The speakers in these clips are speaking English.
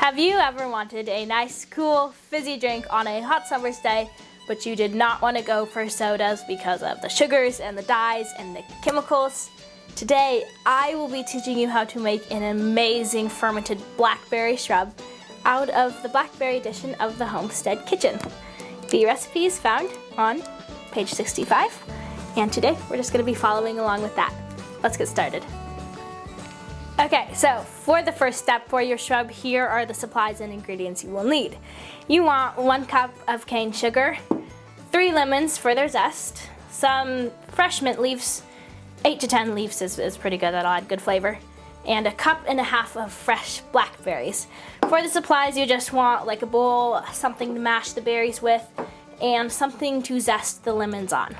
Have you ever wanted a nice, cool, fizzy drink on a hot summer's day, but you did not want to go for sodas because of the sugars and the dyes and the chemicals? Today, I will be teaching you how to make an amazing fermented blackberry shrub out of the blackberry edition of the Homestead Kitchen. The recipe is found on page 65, and today we're just going to be following along with that. Let's get started. Okay, so for the first step for your shrub, here are the supplies and ingredients you will need. You want 1 cup of cane sugar, 3 lemons for their zest, some fresh mint leaves, 8 to 10 leaves is pretty good, that'll add good flavor, and 1.5 cups of fresh blackberries. For the supplies, you just want like a bowl, something to mash the berries with, and something to zest the lemons on.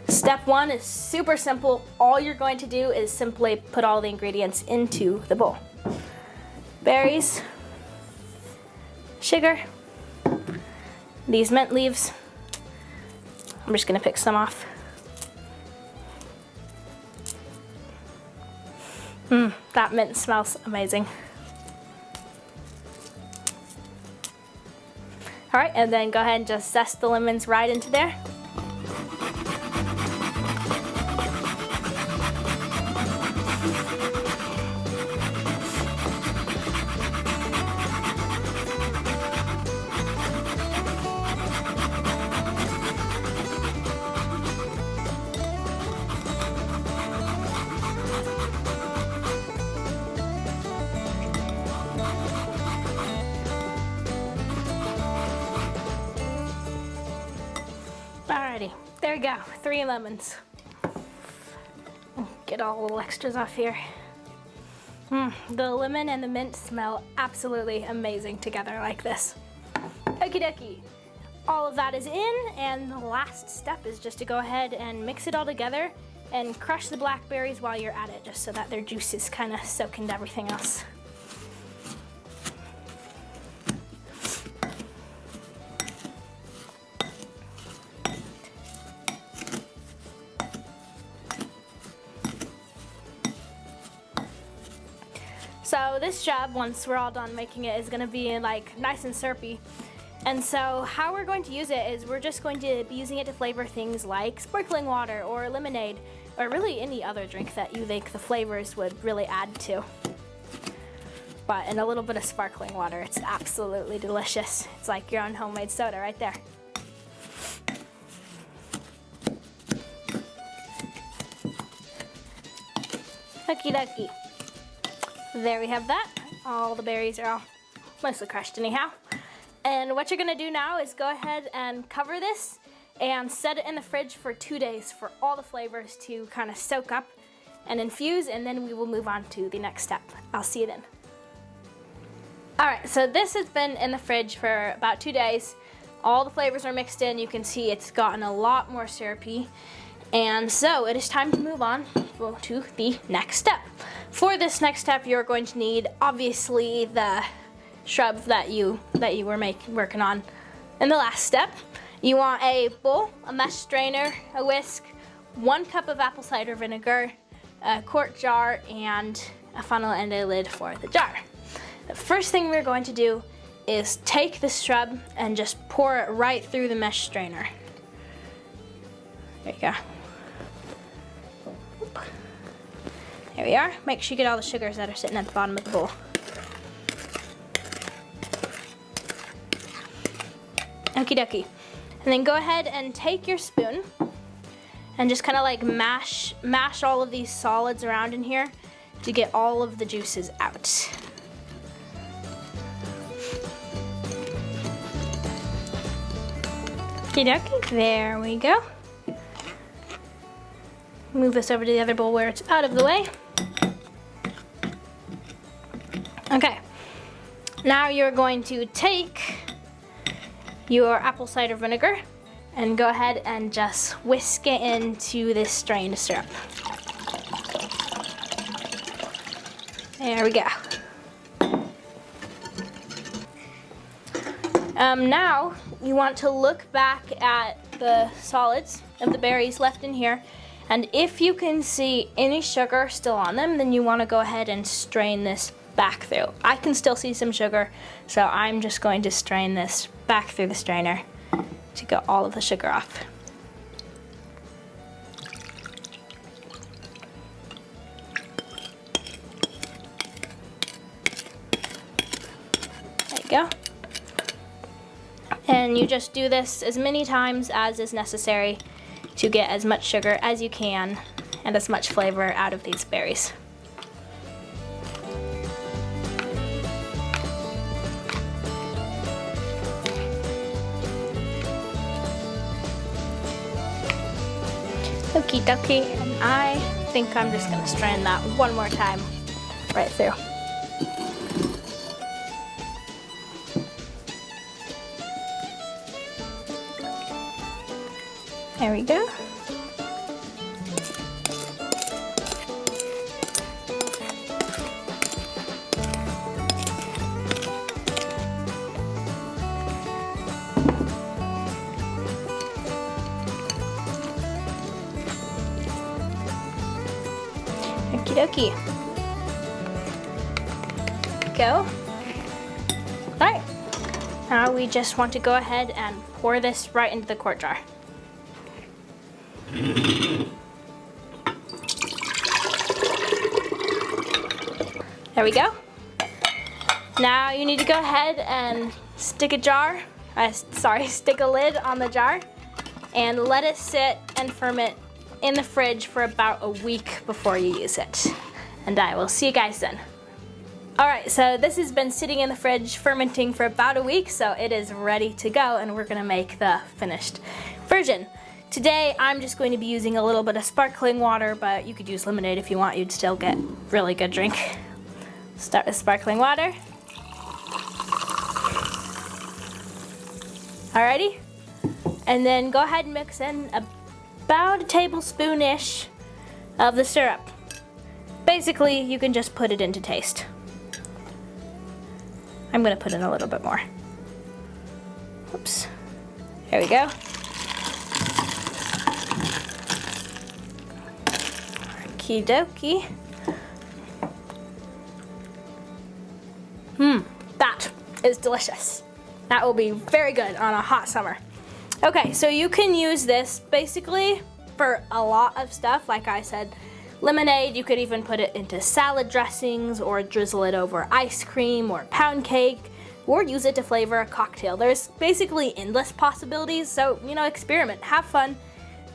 Step 1 is super simple. All you're going to do is simply put all the ingredients into the bowl. Berries, sugar, these mint leaves. I'm just gonna pick some off. That mint smells amazing. All right, and then go ahead and just zest the lemons right into there. Alrighty, there we go, 3 lemons. Get all the little extras off here. The lemon and the mint smell absolutely amazing together like this. Okie dokie. All of that is in, and the last step is just to go ahead and mix it all together and crush the blackberries while you're at it, just so that their juices kind of soak into everything else. So this shrub, once we're all done making it, is going to be like nice and syrupy. And so how we're going to use it is we're just going to be using it to flavor things like sparkling water or lemonade, or really any other drink that you think the flavors would really add to. But in a little bit of sparkling water, it's absolutely delicious. It's like your own homemade soda right there. Okie dokie. There we have that. All the berries are all mostly crushed anyhow. And what you're gonna do now is go ahead and cover this and set it in the fridge for 2 days for all the flavors to kind of soak up and infuse, and then we will move on to the next step. I'll see you then. All right, so this has been in the fridge for about 2 days. All the flavors are mixed in. You can see it's gotten a lot more syrupy. And so it is time to move on to the next step. For this next step, you're going to need, obviously, the shrub that you were working on in the last step. You want a bowl, a mesh strainer, a whisk, 1 cup of apple cider vinegar, a quart jar, and a funnel and a lid for the jar. The first thing we're going to do is take the shrub and just pour it right through the mesh strainer. There you go. There we are. Make sure you get all the sugars that are sitting at the bottom of the bowl. Okie dokie. And then go ahead and take your spoon and just kind of like mash all of these solids around in here to get all of the juices out. Okie dokie. There we go. Move this over to the other bowl where it's out of the way. Okay, now you're going to take your apple cider vinegar and go ahead and just whisk it into this strained syrup. There we go. Now you want to look back at the solids of the berries left in here, and if you can see any sugar still on them, then you want to go ahead and strain this back through. I can still see some sugar, so I'm just going to strain this back through the strainer to get all of the sugar off. There you go. And you just do this as many times as is necessary to get as much sugar as you can and as much flavor out of these berries. Okie dokie, and I think I'm just gonna strain that one more time right through. There we go. Okie dokie. Go. Alright. Now we just want to go ahead and pour this right into the quart jar. There we go. Now you need to go ahead and stick a lid on the jar and let it sit and ferment in the fridge for about a week before you use it. And I will see you guys then. Alright, so this has been sitting in the fridge fermenting for about a week, so it is ready to go, and we're gonna make the finished version. Today I'm just going to be using a little bit of sparkling water, but you could use lemonade if you want. You'd still get really good drink. Start with sparkling water. Alrighty, and then go ahead and mix in about a tablespoon-ish of the syrup. Basically, you can just put it into taste. I'm gonna put in a little bit more. Oops. There we go. Okie dokie. That is delicious. That will be very good on a hot summer. Okay, so you can use this basically for a lot of stuff. Like I said, lemonade, you could even put it into salad dressings or drizzle it over ice cream or pound cake, or use it to flavor a cocktail. There's basically endless possibilities, so, you know, experiment, have fun,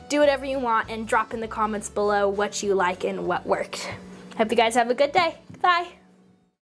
do whatever you want, and drop in the comments below what you like and what worked. Hope you guys have a good day. Bye.